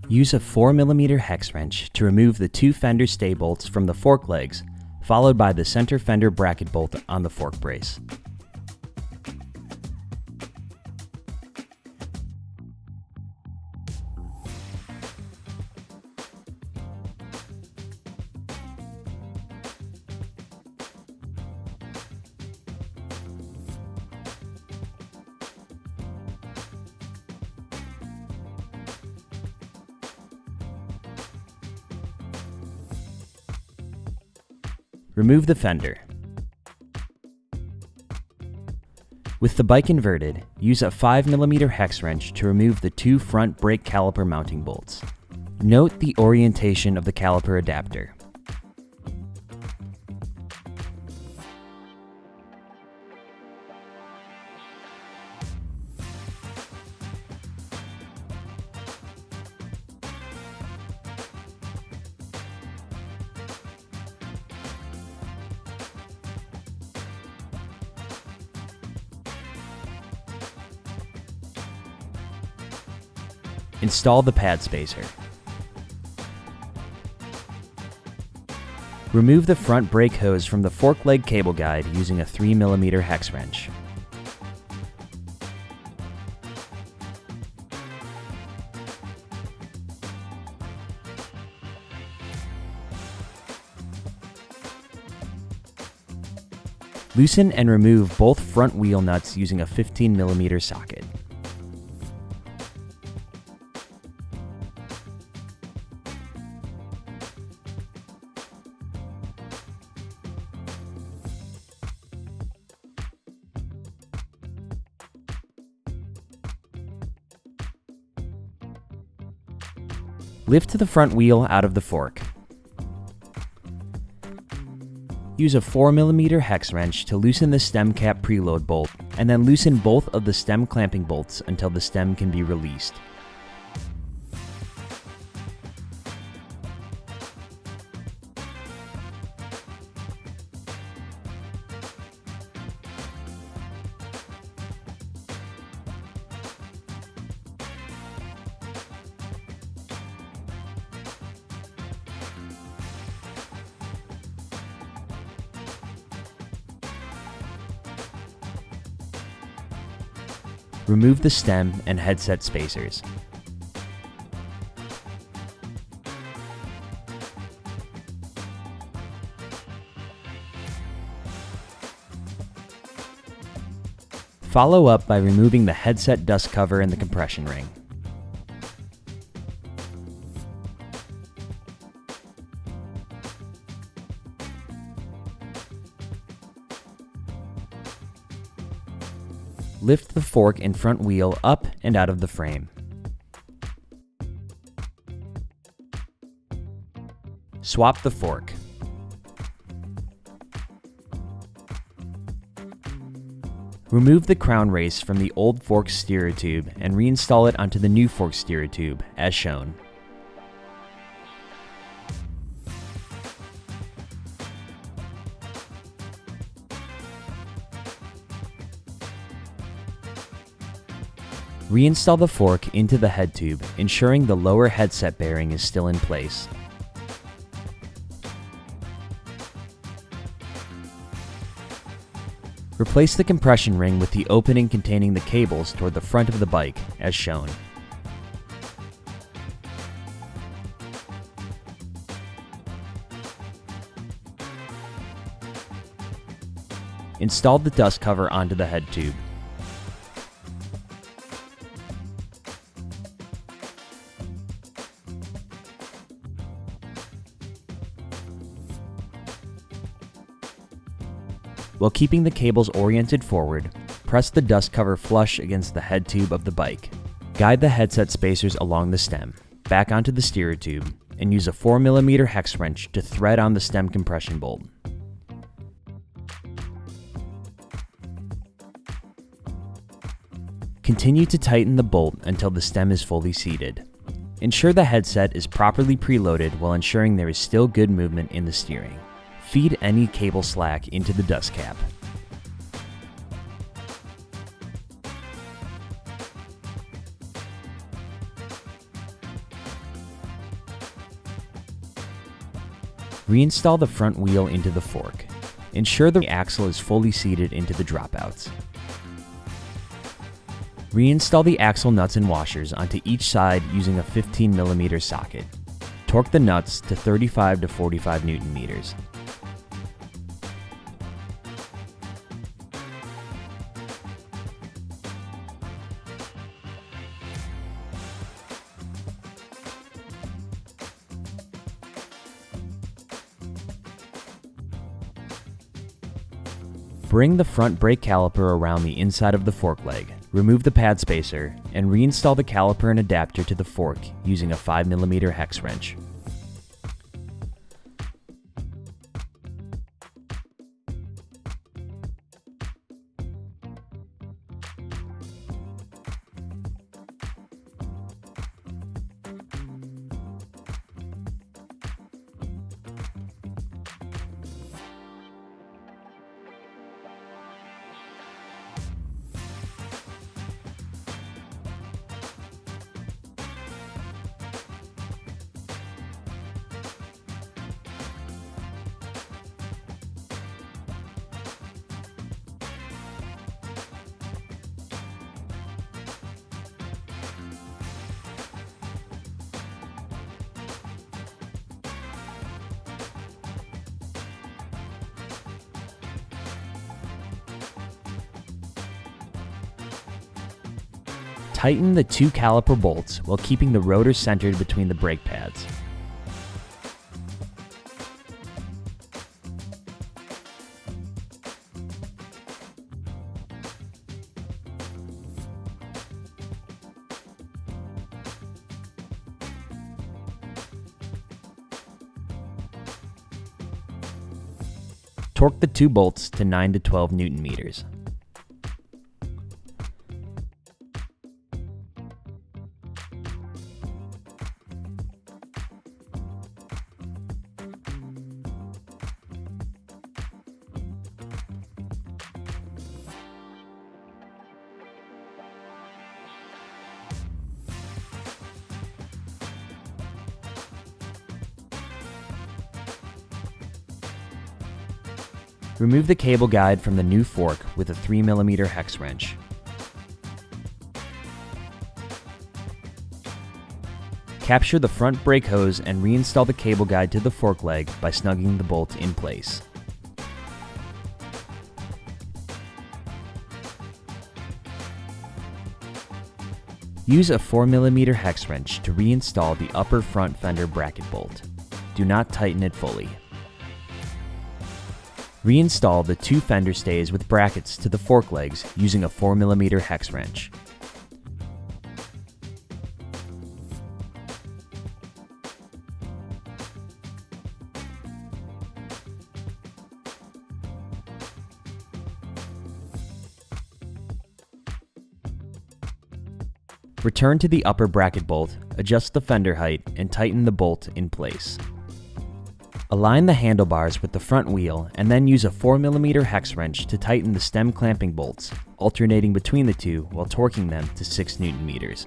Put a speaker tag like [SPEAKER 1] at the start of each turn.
[SPEAKER 1] Use a 4mm hex wrench to remove the two fender stay bolts from the fork legs, followed by the center fender bracket bolt on the fork brace. Remove the fender. With the bike inverted, use a 5mm hex wrench to remove the two front brake caliper mounting bolts. Note the orientation of the caliper adapter. Install the pad spacer. Remove the front brake hose from the fork leg cable guide using a 3mm hex wrench. Loosen and remove both front wheel nuts using a 15mm socket. Lift the front wheel out of the fork. Use a 4mm hex wrench to loosen the stem cap preload bolt, and then loosen both of the stem clamping bolts until the stem can be released. Remove the stem and headset spacers. Follow up by removing the headset dust cover and the compression ring. Lift the fork and front wheel up and out of the frame. Swap the fork. Remove the crown race from the old fork steerer tube and reinstall it onto the new fork steerer tube, as shown. Reinstall the fork into the head tube, ensuring the lower headset bearing is still in place. Replace the compression ring with the opening containing the cables toward the front of the bike, as shown. Install the dust cover onto the head tube. While keeping the cables oriented forward, press the dust cover flush against the head tube of the bike. Guide the headset spacers along the stem, back onto the steerer tube, and use a 4mm hex wrench to thread on the stem compression bolt. Continue to tighten the bolt until the stem is fully seated. Ensure the headset is properly preloaded while ensuring there is still good movement in the steering. Feed any cable slack into the dust cap. Reinstall the front wheel into the fork. Ensure the axle is fully seated into the dropouts. Reinstall the axle nuts and washers onto each side using a 15mm socket. Torque the nuts to 35 to 45 Newton meters. Bring the front brake caliper around the inside of the fork leg, remove the pad spacer, and reinstall the caliper and adapter to the fork using a 5mm hex wrench. Tighten the two caliper bolts while keeping the rotor centered between the brake pads. Torque the two bolts to 9 to 12 Newton meters. Remove the cable guide from the new fork with a 3mm hex wrench. Capture the front brake hose and reinstall the cable guide to the fork leg by snugging the bolt in place. Use a 4mm hex wrench to reinstall the upper front fender bracket bolt. Do not tighten it fully. Reinstall the two fender stays with brackets to the fork legs using a 4mm hex wrench. Return to the upper bracket bolt, adjust the fender height, and tighten the bolt in place. Align the handlebars with the front wheel and then use a 4mm hex wrench to tighten the stem clamping bolts, alternating between the two while torquing them to 6 Newton meters.